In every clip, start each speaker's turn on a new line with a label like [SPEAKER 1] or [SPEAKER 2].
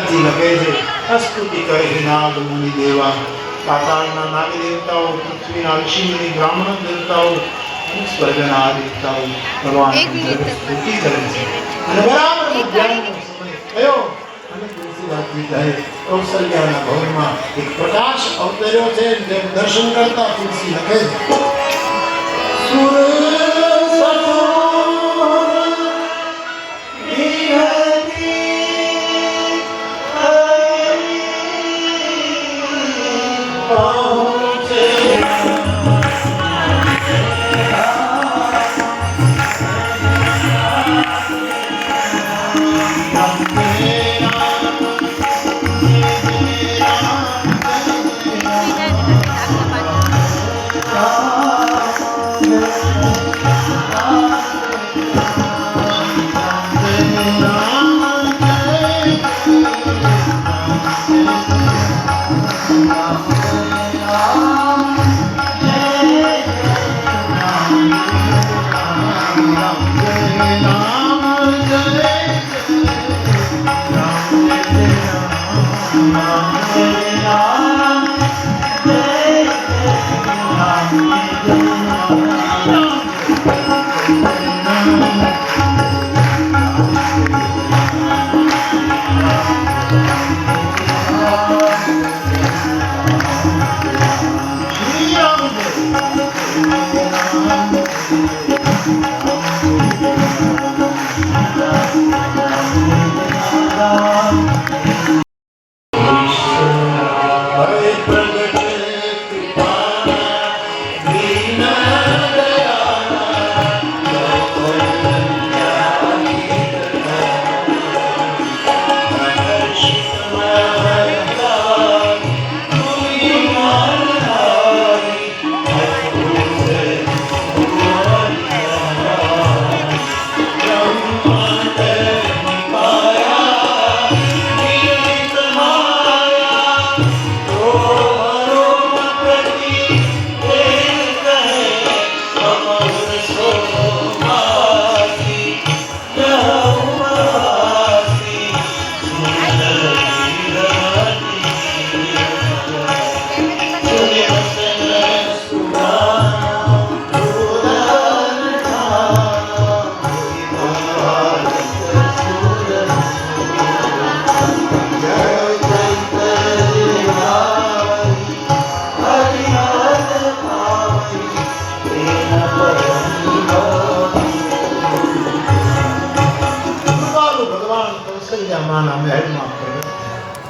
[SPEAKER 1] લખે છે અસ્તુતિ કરે નાગ મુનિ દેવા, પાતાળના નાગ દેવતાઓ, પૃથ્વીના ઋષિમુનિ બ્રાહ્મણ દેવતાઓ અને સ્વર્ગના દેવતાઓ ભગવાન સ્તુતિ કરે છે. અને બરાબર મધ્યાહનનો સમય થયો અને તુલસીદાસજી કહે કૌશલ્યાના ભવનમાં એક પ્રકાશ અવતર્યો છે. જે દર્શન કરતા તુલસી લખે સુર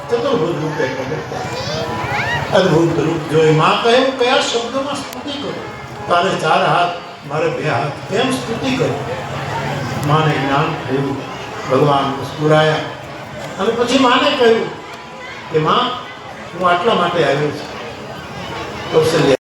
[SPEAKER 1] ચતુર્ભુજ રૂપે અદભુત રૂપ જોઈ માં કહે કયા શબ્દોમાં સ્તુતિ કરો? તારે ચાર હાથ મારે બે હાથ, કેમ સ્તુતિ કરો? માને જ્ઞાન થયું, ભગવાન મુસ્કુરાયા અને પછી માને કહ્યું કે માં હું આટલા માટે આવ્યો છું. કૌશલ્ય